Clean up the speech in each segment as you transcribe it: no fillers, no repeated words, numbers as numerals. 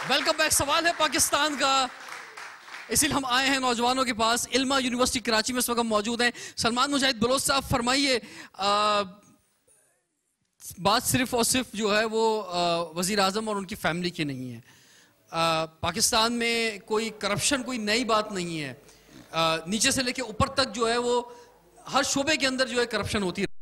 Welcome back. سوال ہے پاکستان کا، اسی لیے ہم آئے ہیں نوجوانوں کے پاس. علما یونیورسٹی کراچی میں اس وقت موجود ہیں. سلمان مجاہد بلوچ صاحب، فرمائیے، بات صرف اور صرف جو ہے وہ وزیر اعظم اور ان کی فیملی کی نہیں ہے. پاکستان میں کوئی کرپشن کوئی نئی بات نہیں ہے. نیچے سے لے کے اوپر تک جو ہے وہ ہر شعبے کے اندر جو ہے کرپشن ہوتی ہے.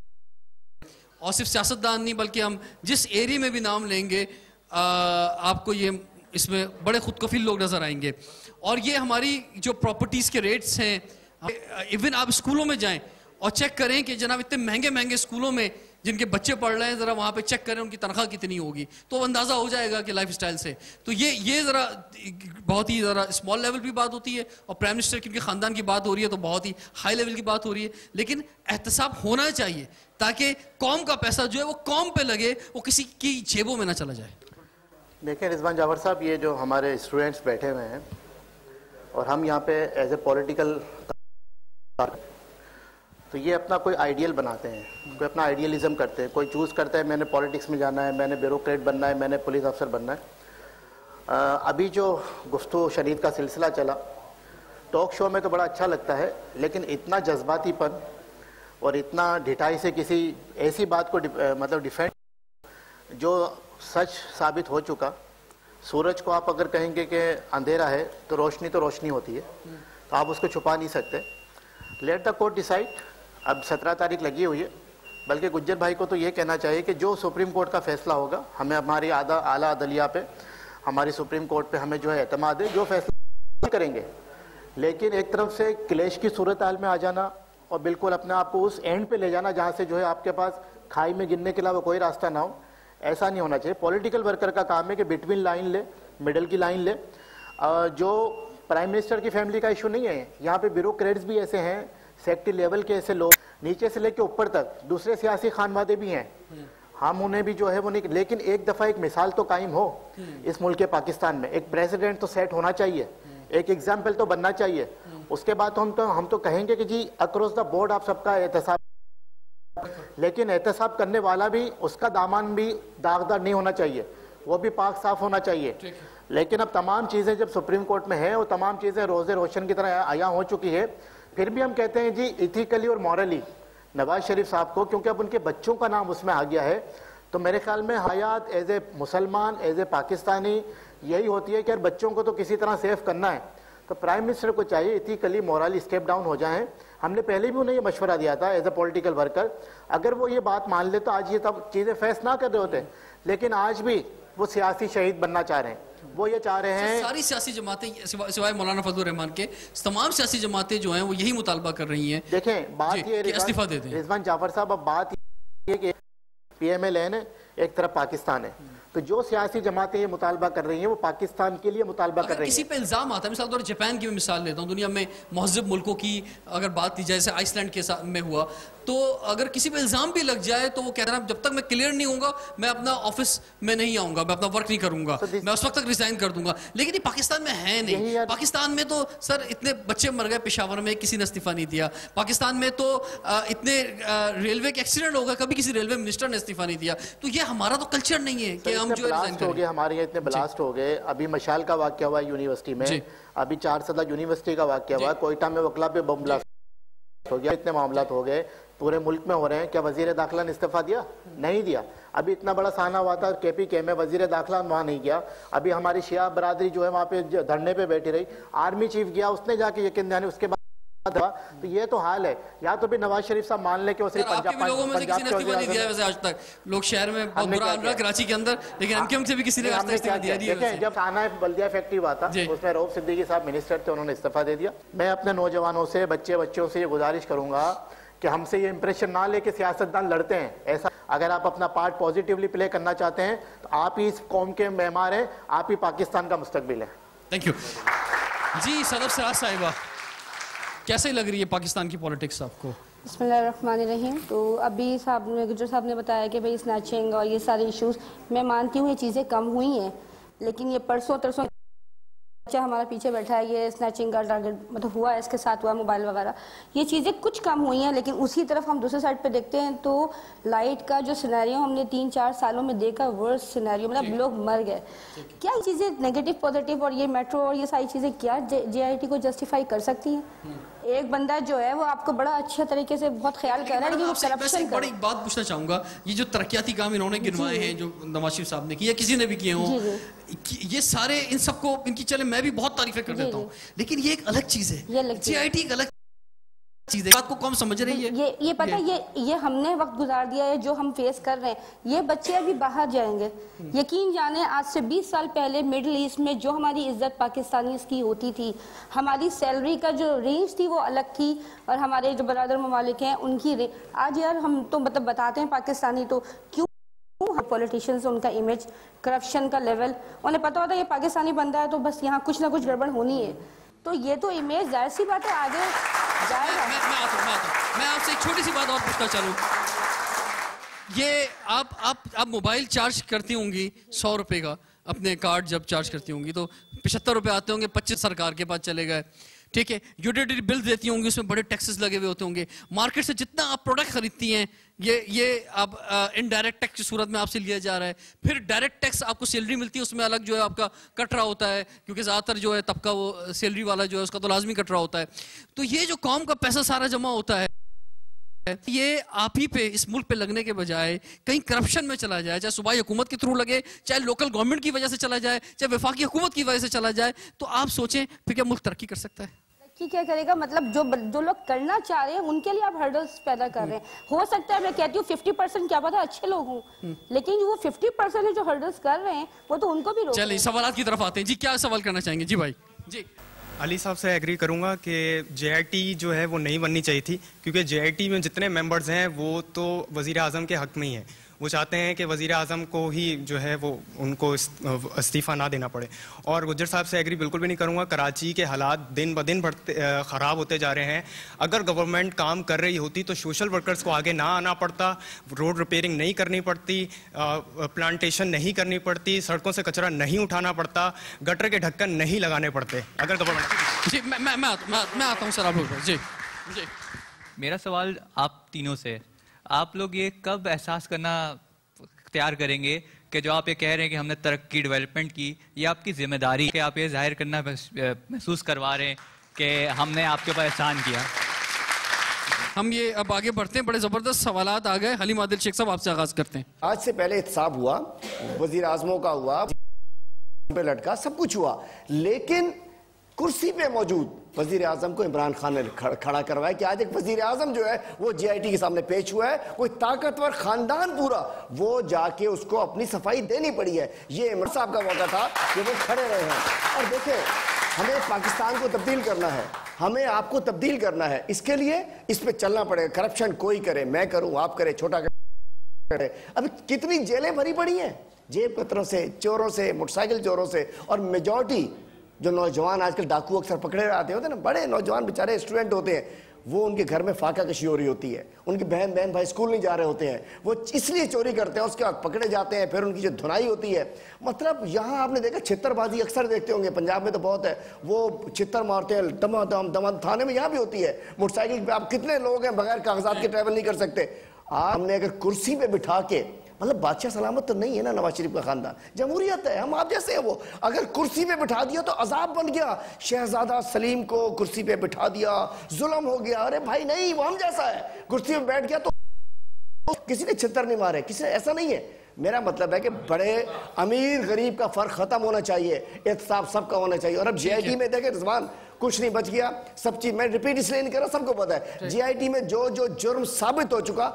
اور صرف سیاستدان نہیں بلکہ ہم جس ایریا میں بھی نام لیں گے آپ کو یہ اس میں بڑے خود کفیل لوگ نظر آئیں گے. اور یہ ہماری جو پراپرٹیز کے ریٹس ہیں، ایون آپ اسکولوں میں جائیں اور چیک کریں کہ جناب اتنے مہنگے مہنگے اسکولوں میں جن کے بچے پڑھ رہے ہیں، ذرا وہاں پہ چیک کریں ان کی تنخواہ کتنی ہوگی تو اندازہ ہو جائے گا کہ لائف اسٹائل سے. تو یہ ذرا بہت ہی ذرا اسمال لیول کی بات ہوتی ہے، اور پرائم منسٹر کی ان کے خاندان کی بات ہو رہی ہے تو بہت ہی ہائی لیول کی بات ہو رہی ہے. لیکن احتساب ہونا چاہیے تاکہ قوم کا پیسہ جو ہے وہ قوم پہ لگے، وہ کسی کی جیبوں میں نہ چلا جائے. دیکھیں رضوان جاور صاحب، یہ جو ہمارے اسٹوڈنٹس بیٹھے ہوئے ہیں اور ہم یہاں پہ ایز اے پولیٹیکل تو یہ اپنا کوئی آئیڈیل بناتے ہیں، کوئی اپنا آئیڈیلزم کرتے ہیں. کوئی چوز کرتا ہے میں نے پولیٹکس میں جانا ہے، میں نے بیوروکریٹ بننا ہے، میں نے پولیس افسر بننا ہے. ابھی جو گفتگو شنید کا سلسلہ چلا ٹاک شو میں تو بڑا اچھا لگتا ہے، لیکن اتنا جذباتی پن اور اتنا ڈھٹائی سے کسی ایسی بات کو مطلب ڈیفینڈ جو سچ ثابت ہو چکا. سورج کو آپ اگر کہیں گے کہ اندھیرا ہے تو روشنی ہوتی ہے، تو آپ اس کو چھپا نہیں سکتے. Let the court decide. اب 17 تاریخ لگی ہوئی ہے، بلکہ گجر بھائی کو تو یہ کہنا چاہیے کہ جو سپریم کورٹ کا فیصلہ ہوگا، ہمیں ہماری اعلیٰ عدلیہ پہ، ہماری سپریم کورٹ پہ ہمیں جو ہے اعتماد ہے، جو فیصلہ کریں گے. لیکن ایک طرف سے کلیش کی صورتحال میں آ جانا اور بالکل اپنے آپ کو اس اینڈ پہ لے جانا جہاں سے جو ہے آپ کے پاس کھائی میں گرنے کے علاوہ کوئی راستہ نہ ہو، ایسا نہیں ہونا چاہیے. پولیٹیکل ورکر کا کام ہے کہ بٹوین لائن لے، مڈل کی لائن لے. جو پرائم منسٹر کی فیملی کا ایشو نہیں ہے، یہاں پہ بیوروکریٹس بھی ایسے ہیں، سیکٹری لیول کے ایسے لوگ نیچے سے لے کے اوپر تک دوسرے سیاسی خانوادے بھی ہیں، ہم انہیں بھی جو ہے وہ نہیں. لیکن ایک دفعہ ایک مثال تو قائم ہو اس ملک پاکستان میں. ایک پریزیڈنٹ تو سیٹ ہونا چاہیے، ایک ایگزامپل تو بننا چاہیے. اس کے بعد ہم تو کہیں گے کہ جی اکراس دا بورڈ آپ سب کا احتساب، لیکن احتساب کرنے والا بھی اس کا دامن بھی داغدار نہیں ہونا چاہیے، وہ بھی پاک صاف ہونا چاہیے. لیکن اب تمام چیزیں جب سپریم کورٹ میں ہیں اور تمام چیزیں روز روشن کی طرح عیاں ہو چکی ہے، پھر بھی ہم کہتے ہیں جی ایتھیکلی اور مورلی نواز شریف صاحب کو، کیونکہ اب ان کے بچوں کا نام اس میں آ گیا ہے. تو میرے خیال میں حیات ایز اے مسلمان، ایز اے پاکستانی یہی ہوتی ہے کہ بچوں کو تو کسی طرح سیف کرنا ہے. تو پرائم منسٹر کو چاہیے ایتھیکلی مورلی اسٹیپ ڈاؤن ہو جائیں. ہم نے پہلے بھی انہیں یہ مشورہ دیا تھا ایز اے پولیٹیکل ورکر. اگر وہ یہ بات مان لے تو آج یہ تب چیزیں فیس نہ کر رہے ہوتے. لیکن آج بھی وہ سیاسی شہید بننا چاہ رہے ہیں. وہ یہ چاہ رہے ہیں، ساری سیاسی جماعتیں سوائے مولانا فضل الرحمان کے تمام سیاسی جماعتیں جو ہیں وہ یہی مطالبہ کر رہی ہیں. دیکھیں بات یہ استعفیٰ دے دیں. رضوان جعفر صاحب، اب بات یہ کہ پی ایم ایل این ہے، ایک طرف پاکستان ہے. تو جو سیاسی جماعتیں یہ مطالبہ کر رہی ہیں وہ پاکستان کے لیے مطالبہ کر رہی ہیں. کسی پہ الزام آتا ہے، مثال طور جاپان کی میں مثال لیتا ہوں، دنیا میں مہذب ملکوں کی اگر بات کی جائے، جیسے آئس لینڈ کے میں ہوا، تو اگر کسی پہ الزام بھی لگ جائے تو وہ کہتا ہے جب تک میں کلیئر نہیں ہوں گا میں اپنا آفس میں نہیں آؤں گا، میں اپنا ورک نہیں کروں گا، میں اس وقت تک ریزائن کر دوں گا. لیکن یہ پاکستان میں ہے نہیں. پاکستان میں تو سر اتنے بچے مر گئے پشاور میں، کسی نے استعفیٰ نہیں دیا. پاکستان میں تو اتنے ریلوے کے ایکسیڈنٹ ہو گئے، کبھی کسی ریلوے منسٹر نے استعفیٰ نہیں دیا. تو یہ ہمارا تو کلچر نہیں ہے کہ ہم جو ریزائن کریں. ہمارے یہاں اتنے بلاسٹ ہو گئے. ابھی مشال کا واقعہ ہوا یونیورسٹی میں، ابھی 4 سدہ یونیورسٹی کا واقعہ ہوا، کوئٹہ میں وکلا پہ بم بلاسٹ ہو گیا. اتنے معاملات ہو گئے پورے ملک میں ہو رہے ہیں. کیا وزیر داخلہ نے استعفیٰ دیا؟ نہیں دیا. ابھی اتنا بڑا سانحہ ہوا تھا کے پی کے میں، وزیر داخلہ وہاں نہیں گیا. ابھی ہماری شیعہ برادری جو ہے وہاں پہ دھرنے پہ بیٹھی رہی. آرمی چیف گیا، اس نے جا کے یقین دہانی. اس کے بعد تو یہ تو حال ہے. یا تو بھی نواز شریف صاحب مان لے کہ وہ صرف پنجاب لوگوں میں سے کسی نے استعفیٰ نہیں دیا. ویسے آج تک لوگ شہر میں بہت برا حال رہا کراچی کے اندر، لیکن ایم کیو ایم سے بھی کسی نے آج تک استعفیٰ دیا نہیں. دیکھیں جب تھانہ بلدیہ فیکٹری ہوا تھا اس میں رؤف صدیقی صاحب منسٹر تھے، انہوں نے استعفیٰ دے دیا. میں اپنے نوجوانوں سے، بچوں سے یہ گزارش کروں گا کہ ہم سے یہ امپریشن نہ لے کہ سیاستدان لڑتے ہیں. ایسا اگر آپ اپنا پارٹ پازیٹیولی پلے کرنا چاہتے ہیں تو آپ ہی اس قوم کے معمار ہیں، آپ ہی پاکستان کا مستقبل ہے. Thank you. جی صدر سراج صاحبہ، کیسے لگ رہی ہے پاکستان کی پولیٹکس آپ کو؟ بسم اللہ الرحمن الرحیم. تو ابھی گجر صاحب نے بتایا کہ بھئی سنیچنگ اور یہ سارے ایشوز، میں مانتی ہوں یہ چیزیں کم ہوئی ہیں، لیکن یہ پرسوں ترسوں بچہ ہمارا پیچھے بیٹھا ہے یہ اسنیچنگ کا ٹارگٹ مطلب ہوا ہے اس کے ساتھ ہوا موبائل وغیرہ یہ چیزیں کچھ کم ہوئی ہیں لیکن اسی طرف ہم دوسرے سائڈ پہ دیکھتے ہیں تو لائٹ کا جو سینیریو ہم نے 3-4 سالوں میں دیکھا ورس سینیریو مطلب لوگ مر گئے. کیا یہ چیزیں نیگیٹو پازیٹیو اور یہ میٹرو اور یہ ساری چیزیں کیا جے آئی ٹی کو جسٹیفائی کر سکتی ہیں؟ ایک بندہ جو ہے وہ آپ کو بڑا اچھا طریقے سے بہت خیال کر رہا ہے لیکن وہ کرپشن بڑی بات پوچھنا چاہوں گا یہ جو ترقیاتی کام انہوں نے گنوائے ہیں جو نواز شریف صاحب نے کیا کسی نے بھی کیے ہوں یہ سارے ان سب کو ان کی چلے میں بھی بہت تعریفیں کر دیتا ہوں لیکن یہ ایک الگ چیز ہے جے آئی ٹی ایک الگ چیز ہے بات کو کم سمجھ رہی ہے یہ پتہ یہ ہم نے وقت گزار دیا ہے جو ہم فیس کر رہے ہیں یہ بچے ابھی باہر جائیں گے یقین جانیں آج سے 20 سال پہلے مڈل ایسٹ میں جو ہماری عزت پاکستانیز کی ہوتی تھی ہماری سیلری کا جو رینج تھی وہ الگ تھی اور ہمارے جو برادر ممالک ہیں ان کی آج یار ہم تو مطلب بتاتے ہیں پاکستانی تو کیوں پولیٹیشینز ان کا امیج کرپشن کا لیول انہیں پتہ ہوتا ہے یہ پاکستانی بندہ ہے تو بس یہاں کچھ نہ کچھ گڑبڑ ہونی ہے تو یہ تو امیج ظاہر سی بات ہے آگے جائے گا. میں آپ سے ایک چھوٹی سی بات اور پوچھنا چاہوں یہ آپ موبائل چارج کرتی ہوں گی 100 روپے کا اپنے کارڈ جب چارج کرتی ہوں گی تو 75 روپے آتے ہوں گے 25 سرکار کے پاس چلے گئے ٹھیک ہے یوٹیلیٹی بل دیتی ہوں گی اس میں بڑے ٹیکسز لگے ہوئے ہوتے ہوں گے مارکیٹ سے جتنا آپ پروڈکٹ خریدتی ہیں یہ آپ انڈائریکٹ ٹیکس کی صورت میں آپ سے لیا جا رہا ہے پھر ڈائریکٹ ٹیکس آپ کو سیلری ملتی ہے اس میں الگ جو ہے آپ کا کٹ رہا ہوتا ہے کیونکہ زیادہ تر جو ہے طبقہ وہ سیلری والا جو ہے اس کا تو لازمی کٹ رہا ہوتا ہے تو یہ جو قوم کا پیسہ سارا جمع ہوتا ہے یہ آپ ہی پہ اس ملک پہ لگنے کے بجائے کہیں کرپشن میں چلا جائے چاہے صوبائی حکومت کے تھرو لگے چاہے لوکل گورنمنٹ کی وجہ سے چلا جائے چاہے وفاقی حکومت کی وجہ سے چلا جائے تو آپ سوچیں پھر کیا ملک ترقی کر سکتا ہے کیا کرے گا مطلب جو لوگ کرنا چاہ رہے ہیں ان کے لیے آپ ہرڈلز پیدا کر رہے ہیں ہو سکتا ہے میں کہتی ہوں 50% کیا پتہ اچھے لوگ ہوں لیکن وہ 50% جو ہرڈلز کر رہے ہیں وہ تو ان کو بھی روک چلیں سوالات کی طرف آتے ہیں جی کیا سوال کرنا چاہیں گے جی بھائی جی علی صاحب سے ایگری کروں گا کہ جے آئی ٹی جو ہے وہ نہیں بننی چاہیے تھی کیونکہ جے آئی ٹی میں جتنے ممبرز ہیں وہ تو وزیر اعظم کے حق میں ہی ہیں وہ چاہتے ہیں کہ وزیر اعظم کو ہی جو ہے وہ ان کو استعفیٰ نہ دینا پڑے اور گجر صاحب سے ایگری بالکل بھی نہیں کروں گا کراچی کے حالات دن بدن خراب ہوتے جا رہے ہیں اگر گورنمنٹ کام کر رہی ہوتی تو سوشل ورکرز کو آگے نہ آنا پڑتا روڈ ریپیئرنگ نہیں کرنی پڑتی پلانٹیشن نہیں کرنی پڑتی سڑکوں سے کچرا نہیں اٹھانا پڑتا گٹر کے ڈھکن نہیں لگانے پڑتے اگر گورنمنٹ جی میں آتا ہوں سر آپ لوگ جی جی میرا سوال آپ تینوں سے آپ لوگ یہ کب احساس کرنا اختیار کریں گے کہ جو آپ یہ کہہ رہے ہیں کہ ہم نے ترقی ڈیولپمنٹ کی یہ آپ کی ذمہ داری کہ آپ یہ ظاہر کرنا محسوس کروا رہے ہیں کہ ہم نے آپ کے اوپر احسان کیا ہم یہ اب آگے بڑھتے ہیں بڑے زبردست سوالات آ گئے حلیم عادل شیخ صاحب آپ سے آغاز کرتے ہیں آج سے پہلے احتساب ہوا وزیر اعظموں کا ہوا پہ لٹکا سب کچھ ہوا لیکن کرسی پہ موجود وزیر اعظم کو عمران خان نے کھڑا کروایا کہ آج ایک وزیر اعظم جو ہے وہ جے آئی ٹی کے سامنے پیش ہوا ہے کوئی طاقتور خاندان پورا وہ جا کے اس کو اپنی صفائی دینی پڑی ہے یہ عمران صاحب کا موقع تھا کہ وہ کھڑے رہے ہیں اور دیکھیں ہمیں پاکستان کو تبدیل کرنا ہے ہمیں آپ کو تبدیل کرنا ہے اس کے لیے اس پہ چلنا پڑے گا کرپشن کوئی کرے میں کروں آپ کرے چھوٹا کرے اب کتنی جیلیں بھری پڑی ہیں جیب کتروں سے چوروں سے موٹر سائیکل چوروں سے اور میجورٹی جو نوجوان آج کل ڈاکو اکثر پکڑے آتے ہوتے ہیں نا بڑے نوجوان بیچارے اسٹوڈنٹ ہوتے ہیں وہ ان کے گھر میں فاقہ کشی ہو رہی ہوتی ہے ان کی بہن بھائی اسکول نہیں جا رہے ہوتے ہیں وہ اس لیے چوری کرتے ہیں اس کے بعد پکڑے جاتے ہیں پھر ان کی جو دھنائی ہوتی ہے مطلب یہاں آپ نے دیکھا چھتر بازی اکثر دیکھتے ہوں گے پنجاب میں تو بہت ہے وہ چھتر مارتے ہیں دم تھانے میں یہاں بھی ہوتی ہے موٹر سائیکل پہ آپ کتنے لوگ ہیں بغیر کاغذات کے ٹریول نہیں کر سکتے ہم نے اگر کرسی پہ بٹھا کے مطلب بادشاہ سلامت تو نہیں ہے نا نواز شریف کا خاندان جمہوریت ہے ہم آپ جیسے ہیں وہ اگر کرسی پہ بٹھا دیا تو عذاب بن گیا شہزادہ سلیم کو کرسی پہ بٹھا دیا ظلم ہو گیا ارے بھائی نہیں وہ ہم جیسا ہے کرسی پہ بیٹھ گیا تو کسی نے چھتر نہیں مارے کسی نے ایسا نہیں ہے میرا مطلب ہے کہ بڑے امیر غریب کا فرق ختم ہونا چاہیے احتساب سب کا ہونا چاہیے اور اب جے آئی ٹی میں دیکھیں رضوان کچھ نہیں بچ گیا سب چیز میں ریپیٹ اس لیے نہیں کر رہا سب کو پتا ہے جے آئی ٹی میں جو جرم ثابت ہو چکا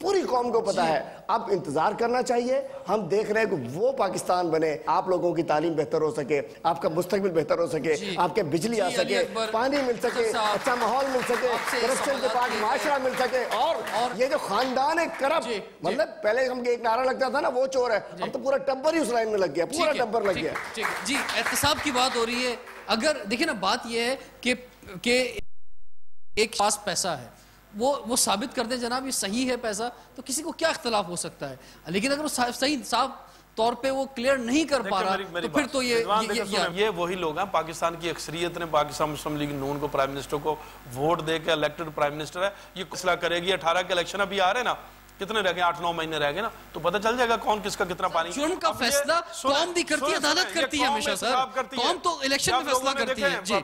پوری قوم کو پتا ہے اب انتظار کرنا چاہیے ہم دیکھ رہے ہیں کہ وہ پاکستان بنے آپ لوگوں کی تعلیم بہتر ہو سکے آپ کا مستقبل بہتر ہو سکے آپ کے بجلی آ سکے پانی مل سکے اچھا ماحول مل سکے کرپشن کے پاک معاشرہ مل سکے اور یہ جو خاندان ہے کرپٹ مطلب پہلے ہم ایک نعرہ لگتا تھا نا وہ چور ہے اب تو پورا ٹبر ہی اس لائن میں لگ گیا پورا ٹبر لگ گیا جی احتساب کی بات ہو رہی ہے اگر دیکھیں نا بات یہ ہے کہ ایک خاص پیسہ ہے وہ ثابت کر دیں جناب یہ صحیح ہے پیسہ تو کسی کو کیا اختلاف ہو سکتا ہے لیکن اگر وہ صحیح صاف طور پہ وہ کلیئر نہیں کر پا رہا تو پھر تو یہ وہی لوگ ہیں، پاکستان کی اکثریت نے پاکستان مسلم لیگ نون کو پرائم منسٹر کو ووٹ دے کے الیکٹڈ پرائم منسٹر ہے، یہ فیصلہ کرے گی۔ 18 کے الیکشن ابھی آ رہے ہیں نا، کتنے رہ گئے؟ 8-9 مہینے رہ گئے نا، تو پتہ چل جائے گا کون کس کا کتنا پانی۔ جرم کا فیصلہ قوم بھی کرتی ہے، عدالت کرتی ہے ہمیشہ سر، قوم تو الیکشن میں فیصلہ کرتی ہے جی۔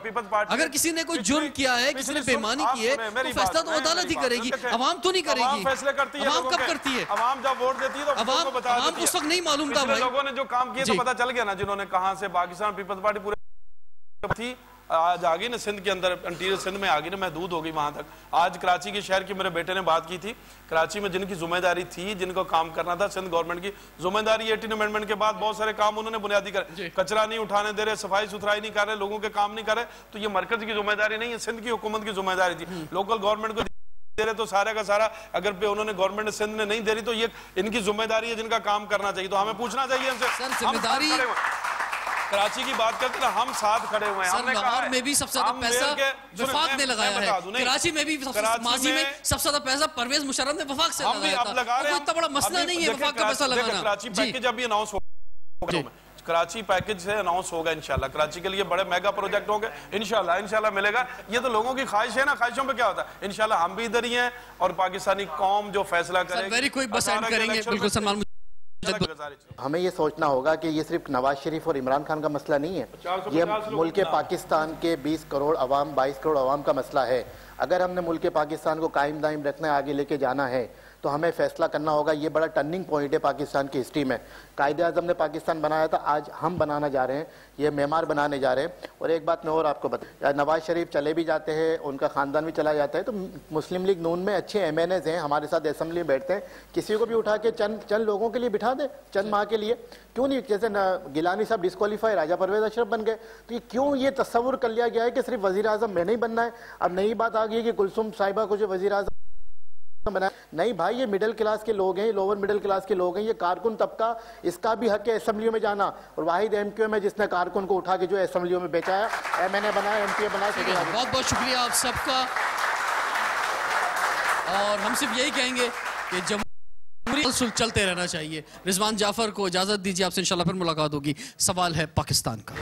اگر کسی نے کوئی جرم کیا ہے، کسی نے بےایمانی کی ہے تو فیصلہ تو عدالت ہی کرے گی، عوام تو نہیں کرے گی۔ عوام کب کرتی ہے؟ عوام جب ووٹ دیتی ہے تو عوام کو اس وقت نہیں معلوم تھا بھائی، لوگوں نے جو کام کیے تو پتہ چل گیا نا، جنہوں نے کہاں سے پاکستان پیپلز پارٹی پورے تھی، آج آگئی نا سندھ کے اندر، انٹیریئر سندھ میں آگئی نا، محدود ہو گئی وہاں تک۔ آج کراچی کے شہر کی میرے بیٹے نے بات کی تھی، کراچی میں جن کی ذمہ داری تھی، جن کو کام کرنا تھا، سندھ گورنمنٹ کی ذمہ داری 18 امینڈمنٹ کے بعد بہت سارے کام انہوں نے بنیادی کرے، کچرا نہیں اٹھانے دے رہے، صفائی ستھرائی نہیں کر رہے، لوگوں کے کام نہیں کر رہے، تو یہ مرکز کی ذمہ داری نہیں ہے، سندھ کی حکومت کی ذمہ داری تھی۔ لوکل گورنمنٹ کو دے رہے تو سارا کا سارا، اگر پہ انہوں نے گورنمنٹ سندھ نے نہیں دے رہی تو یہ ان کی ذمہ داری ہے جن کا کام کرنا چاہیے، تو ہمیں پوچھنا چاہیے ان سے۔ ذمہ داری کراچی کی بات کرتے ہیں ہم ساتھ کھڑے ہوئے ہیں، ہم نے کہا لاہور میں بھی سب سے زیادہ پیسہ وفاق نے لگایا ہے، کراچی میں بھی ماضی میں سب سے زیادہ پیسہ پرویز مشرف نے وفاق سے لگایا تھا، کوئی اتنا بڑا مسئلہ نہیں ہے وفاق کا پیسہ لگانا۔ کراچی پیکج ابھی اناؤنس ہوگا، کراچی پیکج سے اناؤنس ہوگا انشاءاللہ، کراچی کے لیے بڑے میگا پروجیکٹ ہوں گے انشاءاللہ ملے گا۔ یہ تو لوگوں کی خواہش ہے نا، خواہشوں پہ کیا ہوتا ہے، انشاءاللہ ہم بھی ادھر ہی ہیں اور پاکستانی قوم جو فیصلہ کرے ویری کوئی بس اینڈ کریں گے، بالکل سلمان۔ ہمیں یہ سوچنا ہوگا کہ یہ صرف نواز شریف اور عمران خان کا مسئلہ نہیں ہے، یہ ملک پاکستان کے 20 کروڑ عوام، 22 کروڑ عوام کا مسئلہ ہے۔ اگر ہم نے ملک پاکستان کو قائم دائم رکھنا ہے، آگے لے کے جانا ہے، تو ہمیں فیصلہ کرنا ہوگا۔ یہ بڑا ٹرننگ پوائنٹ ہے پاکستان کی ہسٹری میں، قائد اعظم نے پاکستان بنایا تھا، آج ہم بنانا جا رہے ہیں، یہ معمار بنانے جا رہے ہیں۔ اور ایک بات میں اور آپ کو بتا، نواز شریف چلے بھی جاتے ہیں، ان کا خاندان بھی چلا جاتا ہے، تو مسلم لیگ نون میں اچھے ایم این ایز ہیں، ہمارے ساتھ اسمبلی میں بیٹھتے ہیں، کسی کو بھی اٹھا کے چند لوگوں کے لیے بٹھا دیں، چند ماہ کے لیے، کیوں نہیں؟ جیسے گیلانی صاحب ڈسکوالیفائی، راجہ پرویز اشرف بن گئے، تو یہ کیوں یہ تصور کر لیا گیا ہے کہ صرف وزیر اعظم میں نہیں بننا ہے؟ اب نئی بات آ گئی ہے کہ کلثوم صاحبہ کو جو وزیر اعظم بنا، نہیں بھائی، یہ مڈل کلاس کے لوگ ہیں، یہ لوور مڈل کلاس کے لوگ ہیں، یہ کارکن طبقہ، اس کا بھی حق ہے اسمبلیوں میں جانا، اور واحد ایم کیو ایم ہے جس نے کارکن کو اٹھا کے جو اسمبلیوں میں بیچا ہے، ایم این اے بنایا، ایم پی اے بنایا۔ بہت بہت شکریہ آپ سب کا، اور ہم صرف یہی کہیں گے کہ جمہوری تسلسل چلتے رہنا چاہیے۔ رضوان جعفر کو اجازت دیجیے، آپ سے انشاءاللہ پھر ملاقات ہوگی۔ سوال ہے پاکستان کا۔